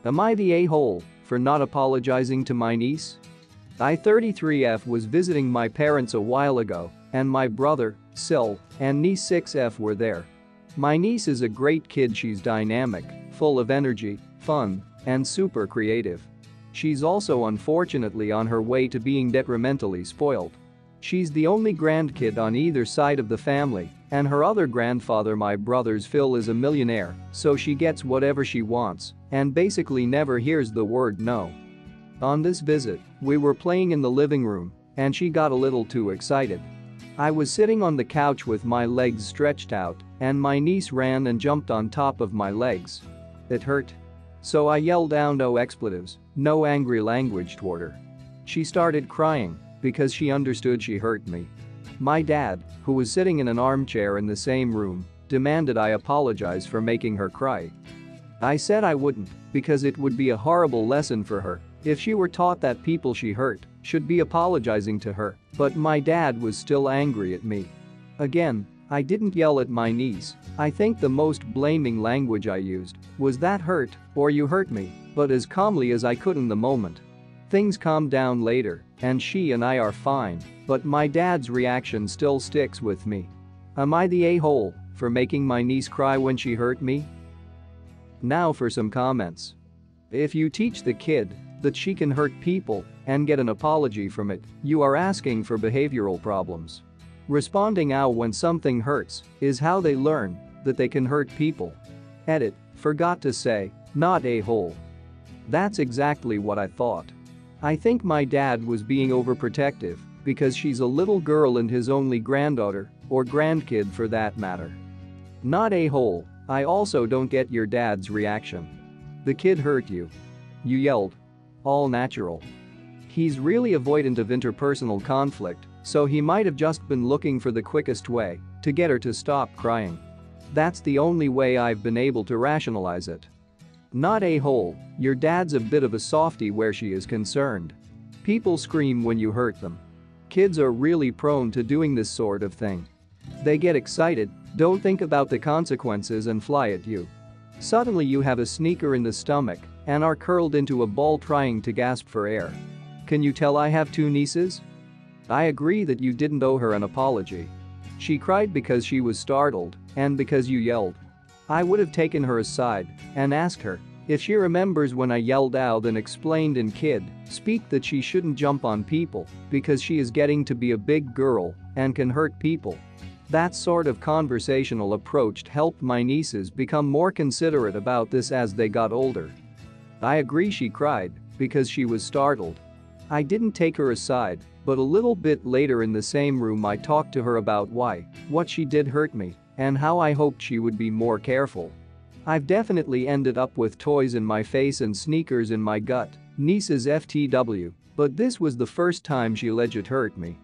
Am I the a-hole for not apologizing to my niece? I 33F was visiting my parents a while ago, and my brother, Sil, and niece 6F were there. My niece is a great kid. She's dynamic, full of energy, fun, and super creative. She's also unfortunately on her way to being detrimentally spoiled. She's the only grandkid on either side of the family, and her other grandfather, my brother's Phil, is a millionaire, so she gets whatever she wants and basically never hears the word no. On this visit, we were playing in the living room, and she got a little too excited. I was sitting on the couch with my legs stretched out, and my niece ran and jumped on top of my legs. It hurt. So I yelled out no expletives, no angry language toward her. She started crying because she understood she hurt me. My dad, who was sitting in an armchair in the same room, demanded I apologize for making her cry. I said I wouldn't because it would be a horrible lesson for her if she were taught that people she hurt should be apologizing to her, but my dad was still angry at me. Again, I didn't yell at my niece. I think the most blaming language I used was "that hurt" or "you hurt me," but as calmly as I could in the moment. Things calmed down later, and she and I are fine, but my dad's reaction still sticks with me. Am I the a-hole for making my niece cry when she hurt me? Now for some comments. If you teach the kid that she can hurt people and get an apology from it, you are asking for behavioral problems. Responding "ow" when something hurts is how they learn that they can hurt people. Edit, forgot to say, not a-hole. That's exactly what I thought. I think my dad was being overprotective because she's a little girl and his only granddaughter, or grandkid for that matter. Not a-hole, I also don't get your dad's reaction. The kid hurt you. You yelled. All natural. He's really avoidant of interpersonal conflict, so he might have just been looking for the quickest way to get her to stop crying. That's the only way I've been able to rationalize it. Not a-hole, your dad's a bit of a softie where she is concerned. People scream when you hurt them. Kids are really prone to doing this sort of thing. They get excited, don't think about the consequences and fly at you. Suddenly you have a sneaker in the stomach and are curled into a ball trying to gasp for air. Can you tell I have two nieces? I agree that you didn't owe her an apology. She cried because she was startled and because you yelled. I would have taken her aside and asked her if she remembers when I yelled out and explained in kid speak that she shouldn't jump on people because she is getting to be a big girl and can hurt people. That sort of conversational approach helped my nieces become more considerate about this as they got older. I agree she cried because she was startled. I didn't take her aside, but a little bit later in the same room I talked to her about what she did hurt me, and how I hoped she would be more careful. I've definitely ended up with toys in my face and sneakers in my gut, nieces FTW, but this was the first time she legit hurt me.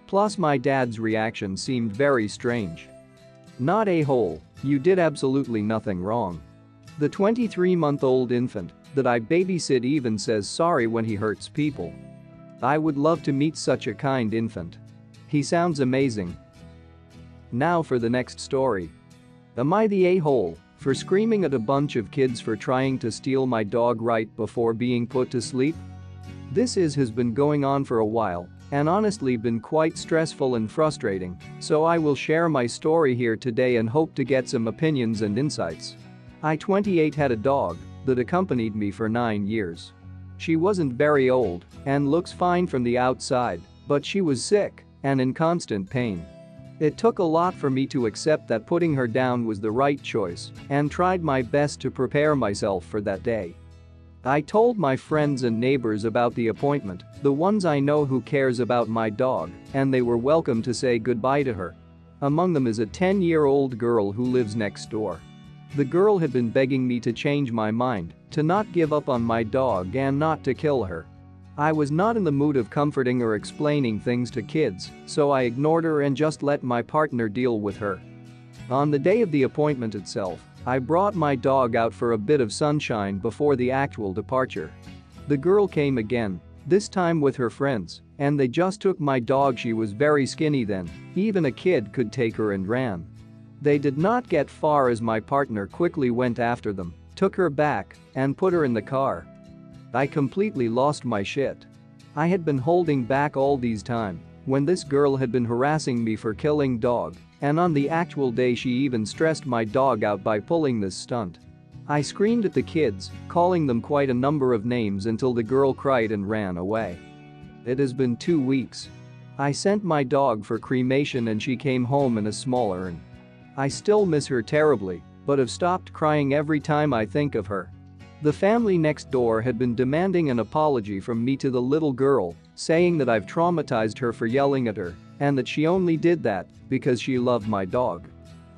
Plus my dad's reaction seemed very strange. Not a-hole, you did absolutely nothing wrong. The 23-month-old infant that I babysit even says sorry when he hurts people. I would love to meet such a kind infant. He sounds amazing. Now for the next story. Am I the a-hole for screaming at a bunch of kids for trying to steal my dog right before being put to sleep? This has been going on for a while and honestly been quite stressful and frustrating, so I will share my story here today and hope to get some opinions and insights. I 28 had a dog that accompanied me for 9 years. She wasn't very old and looks fine from the outside, but she was sick and in constant pain. It took a lot for me to accept that putting her down was the right choice and tried my best to prepare myself for that day. I told my friends and neighbors about the appointment, the ones I know who cares about my dog, and they were welcome to say goodbye to her. Among them is a 10-year-old girl who lives next door. The girl had been begging me to change my mind, to not give up on my dog and not to kill her. I was not in the mood of comforting or explaining things to kids, so I ignored her and just let my partner deal with her. On the day of the appointment itself, I brought my dog out for a bit of sunshine before the actual departure. The girl came again, this time with her friends, and they just took my dog. She was very skinny then, even a kid could take her, and ran. They did not get far as my partner quickly went after them took her back, and put her in the car. I completely lost my shit. I had been holding back all these time when this girl had been harassing me for killing dog, and on the actual day she even stressed my dog out by pulling this stunt. I screamed at the kids, calling them quite a number of names until the girl cried and ran away. It has been 2 weeks. I sent my dog for cremation and she came home in a small urn. I still miss her terribly, but have stopped crying every time I think of her. The family next door had been demanding an apology from me to the little girl, saying that I've traumatized her for yelling at her, and that she only did that because she loved my dog.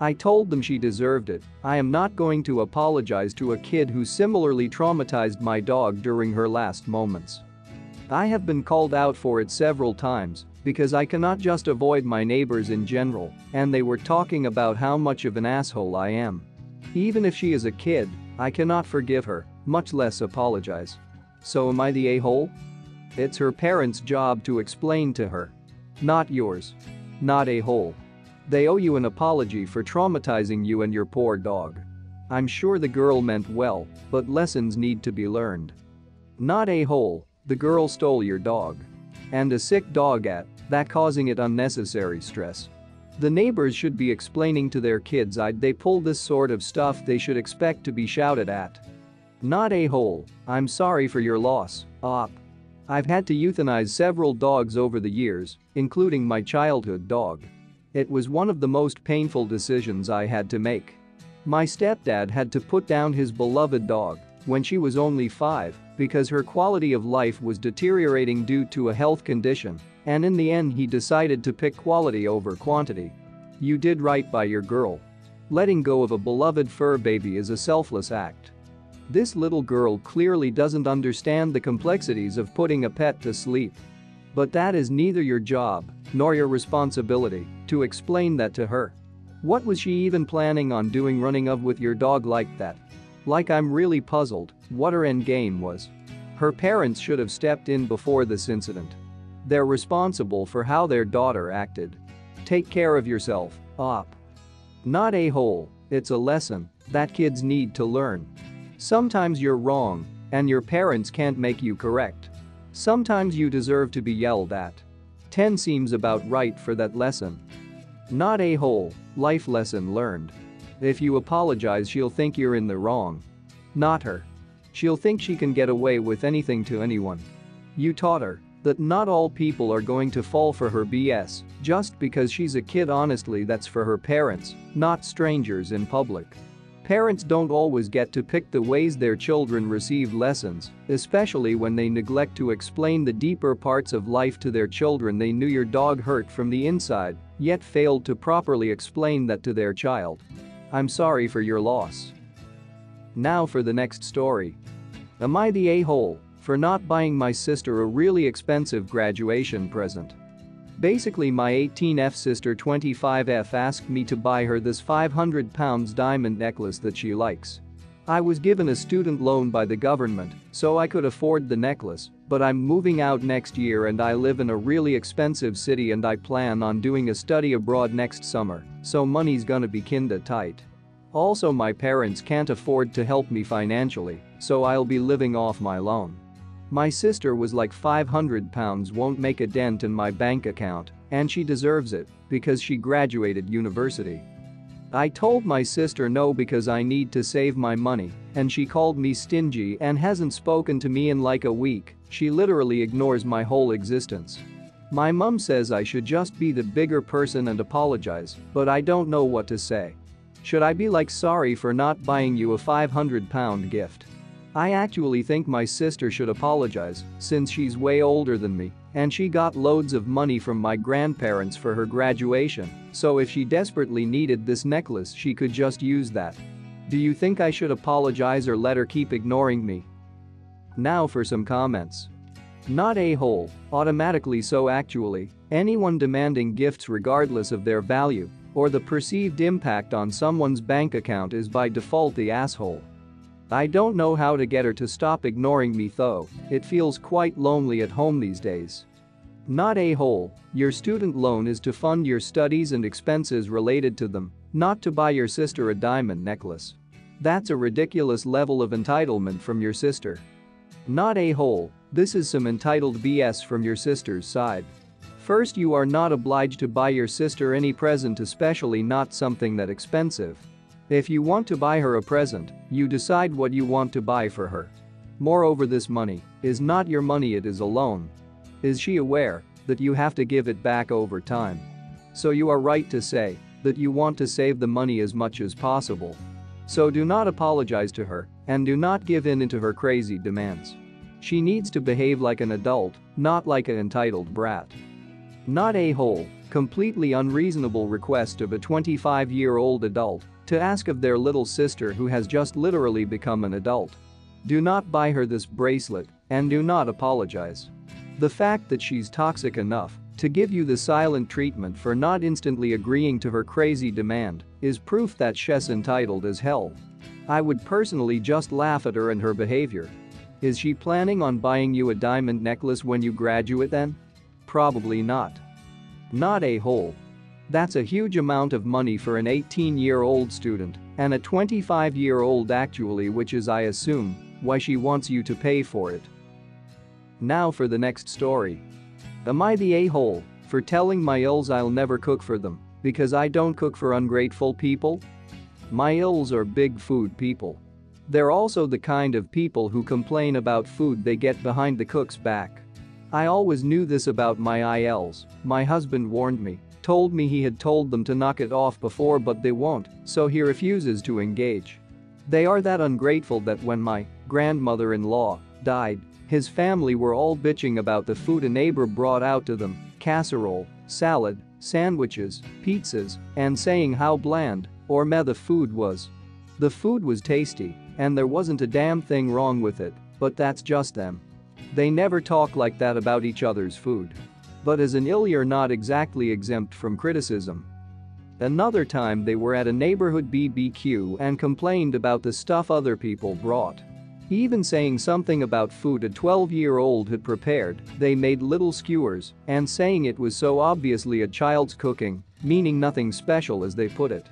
I told them she deserved it. I am not going to apologize to a kid who similarly traumatized my dog during her last moments. I have been called out for it several times because I cannot just avoid my neighbors in general, and they were talking about how much of an asshole I am. Even if she is a kid, I cannot forgive her, much less apologize. So am I the a-hole? It's her parents' job to explain to her. Not yours. Not a-hole. They owe you an apology for traumatizing you and your poor dog. I'm sure the girl meant well, but lessons need to be learned. Not a-hole, the girl stole your dog. And a sick dog at that, causing it unnecessary stress. The neighbors should be explaining to their kids they pull this sort of stuff, they should expect to be shouted at. Not a-hole, I'm sorry for your loss, op. I've had to euthanize several dogs over the years, including my childhood dog. It was one of the most painful decisions I had to make. My stepdad had to put down his beloved dog when she was only 5 because her quality of life was deteriorating due to a health condition, and in the end he decided to pick quality over quantity. You did right by your girl. Letting go of a beloved fur baby is a selfless act. This little girl clearly doesn't understand the complexities of putting a pet to sleep. But that is neither your job nor your responsibility to explain that to her. What was she even planning on doing, running off with your dog like that? Like, I'm really puzzled what her end game was. Her parents should have stepped in before this incident. They're responsible for how their daughter acted. Take care of yourself, op. Not a-hole, it's a lesson that kids need to learn. Sometimes you're wrong, and your parents can't make you correct. Sometimes you deserve to be yelled at. 10 seems about right for that lesson. Not a-hole, life lesson learned. If you apologize, she'll think you're in the wrong. Not her. She'll think she can get away with anything to anyone. You taught her that not all people are going to fall for her BS just because she's a kid. Honestly, that's for her parents, not strangers in public. Parents don't always get to pick the ways their children receive lessons, especially when they neglect to explain the deeper parts of life to their children. They knew your dog hurt from the inside, yet failed to properly explain that to their child. I'm sorry for your loss. Now for the next story. Am I the a-hole for not buying my sister a really expensive graduation present? Basically, my 18F sister 25F asked me to buy her this £500 diamond necklace that she likes. I was given a student loan by the government, so I could afford the necklace, but I'm moving out next year and I live in a really expensive city and I plan on doing a study abroad next summer, so money's gonna be kinda tight. Also, my parents can't afford to help me financially, so I'll be living off my loan. My sister was like, £500 won't make a dent in my bank account, and she deserves it because she graduated university. I told my sister no because I need to save my money, and she called me stingy and hasn't spoken to me in like a week. She literally ignores my whole existence. My mum says I should just be the bigger person and apologize, but I don't know what to say. Should I be like, sorry for not buying you a £500 gift? I actually think my sister should apologize since she's way older than me and she got loads of money from my grandparents for her graduation, so if she desperately needed this necklace she could just use that. Do you think I should apologize or let her keep ignoring me? Now for some comments. Not a-hole, automatically so. Actually, anyone demanding gifts regardless of their value or the perceived impact on someone's bank account is by default the asshole. I don't know how to get her to stop ignoring me though, it feels quite lonely at home these days. Not a-hole, your student loan is to fund your studies and expenses related to them, not to buy your sister a diamond necklace. That's a ridiculous level of entitlement from your sister. Not a-hole, this is some entitled BS from your sister's side. First, you are not obliged to buy your sister any present, especially not something that expensive. If you want to buy her a present, you decide what you want to buy for her. Moreover, this money is not your money, it is a loan. Is she aware that you have to give it back over time? So you are right to say that you want to save the money as much as possible. So do not apologize to her and do not give in to her crazy demands. She needs to behave like an adult, not like an entitled brat. Not a-hole, completely unreasonable request of a 25-year-old adult to ask of their little sister who has just literally become an adult. Do not buy her this bracelet and do not apologize. The fact that she's toxic enough to give you the silent treatment for not instantly agreeing to her crazy demand is proof that she's entitled as hell. I would personally just laugh at her and her behavior. Is she planning on buying you a diamond necklace when you graduate then? Probably not. Not a-hole. That's a huge amount of money for an 18-year-old student and a 25-year-old actually, which is, I assume, why she wants you to pay for it. Now for the next story. Am I the a-hole for telling my ILs I'll never cook for them because I don't cook for ungrateful people? My ILs are big food people. They're also the kind of people who complain about food they get behind the cook's back. I always knew this about my ILs. My husband warned me, told me he had told them to knock it off before, but they won't, so he refuses to engage. They are that ungrateful that when my grandmother-in-law died, his family were all bitching about the food a neighbor brought out to them: casserole, salad, sandwiches, pizzas, and saying how bland or meh the food was. The food was tasty, and there wasn't a damn thing wrong with it, but that's just them. They never talk like that about each other's food. But as an IL, you're not exactly exempt from criticism. Another time they were at a neighborhood BBQ and complained about the stuff other people brought. Even saying something about food a 12-year-old had prepared, they made little skewers and saying it was so obviously a child's cooking, meaning nothing special as they put it.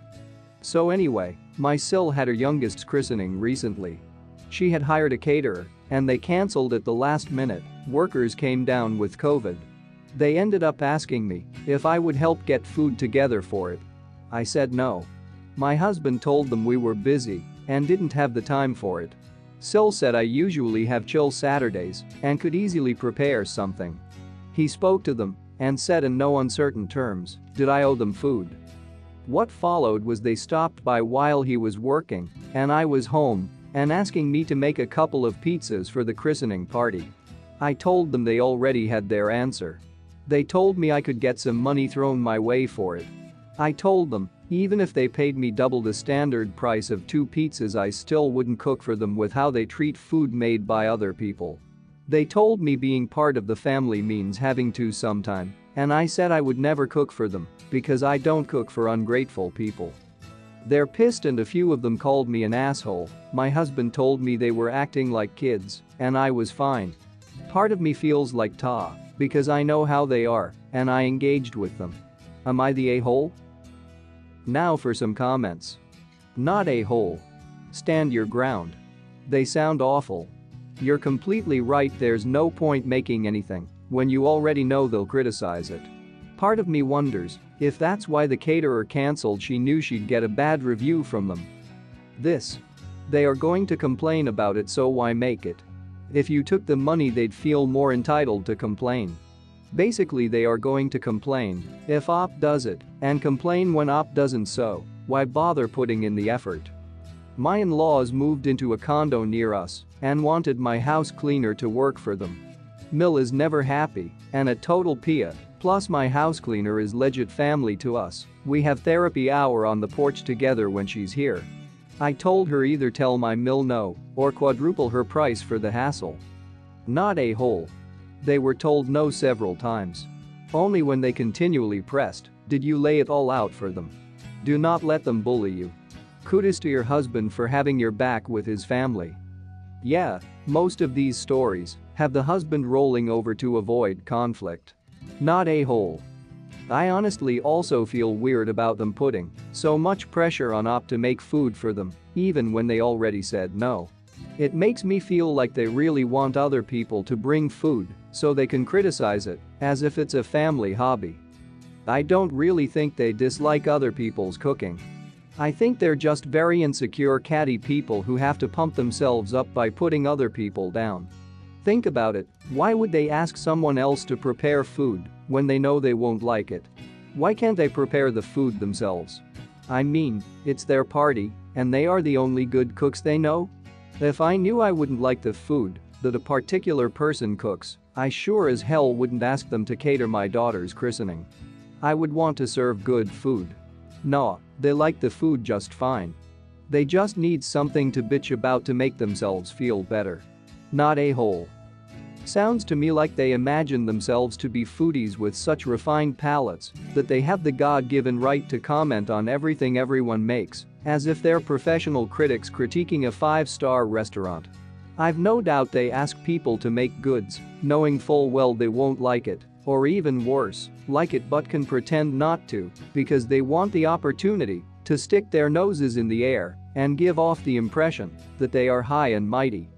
So anyway, my sil had her youngest's christening recently. She had hired a caterer and they cancelled at the last minute. Workers came down with COVID. They ended up asking me if I would help get food together for it. I said no. My husband told them we were busy and didn't have the time for it. Sil said I usually have chill Saturdays and could easily prepare something. He spoke to them and said in no uncertain terms, did I owe them food? What followed was they stopped by while he was working and I was home and asking me to make a couple of pizzas for the christening party. I told them they already had their answer. They told me I could get some money thrown my way for it. I told them even if they paid me double the standard price of 2 pizzas I still wouldn't cook for them with how they treat food made by other people. They told me being part of the family means having to sometime, and I said I would never cook for them because I don't cook for ungrateful people. They're pissed and a few of them called me an asshole. My husband told me they were acting like kids and I was fine. Part of me feels like ta because I know how they are and I engaged with them. Am I the a-hole? Now for some comments. Not a-hole. Stand your ground. They sound awful. You're completely right, there's no point making anything when you already know they'll criticize it. Part of me wonders if that's why the caterer cancelled, she knew she'd get a bad review from them. They are going to complain about it, so why make it? If you took the money they'd feel more entitled to complain. Basically they are going to complain if op does it and complain when op doesn't, so why bother putting in the effort? My in-laws moved into a condo near us and wanted my house cleaner to work for them. Mill is never happy and a total pia, plus my house cleaner is legit family to us. We have therapy hour on the porch together when she's here. I told her either tell my Mill no or quadruple her price for the hassle. Not a-hole. They were told no several times. Only when they continually pressed did you lay it all out for them. Do not let them bully you. Kudos to your husband for having your back with his family. Yeah, most of these stories have the husband rolling over to avoid conflict. Not a-hole. I honestly also feel weird about them putting so much pressure on op to make food for them, even when they already said no. It makes me feel like they really want other people to bring food so they can criticize it, as if it's a family hobby. I don't really think they dislike other people's cooking. I think they're just very insecure catty people who have to pump themselves up by putting other people down. Think about it, why would they ask someone else to prepare food when they know they won't like it? Why can't they prepare the food themselves? I mean, it's their party, and they are the only good cooks they know? If I knew I wouldn't like the food that a particular person cooks, I sure as hell wouldn't ask them to cater my daughter's christening. I would want to serve good food. Nah, they like the food just fine. They just need something to bitch about to make themselves feel better. Not a-hole. Sounds to me like they imagine themselves to be foodies with such refined palates that they have the God-given right to comment on everything everyone makes, as if they're professional critics critiquing a five-star restaurant. I've no doubt they ask people to make goods, knowing full well they won't like it, or even worse, like it but can pretend not to, because they want the opportunity to stick their noses in the air and give off the impression that they are high and mighty.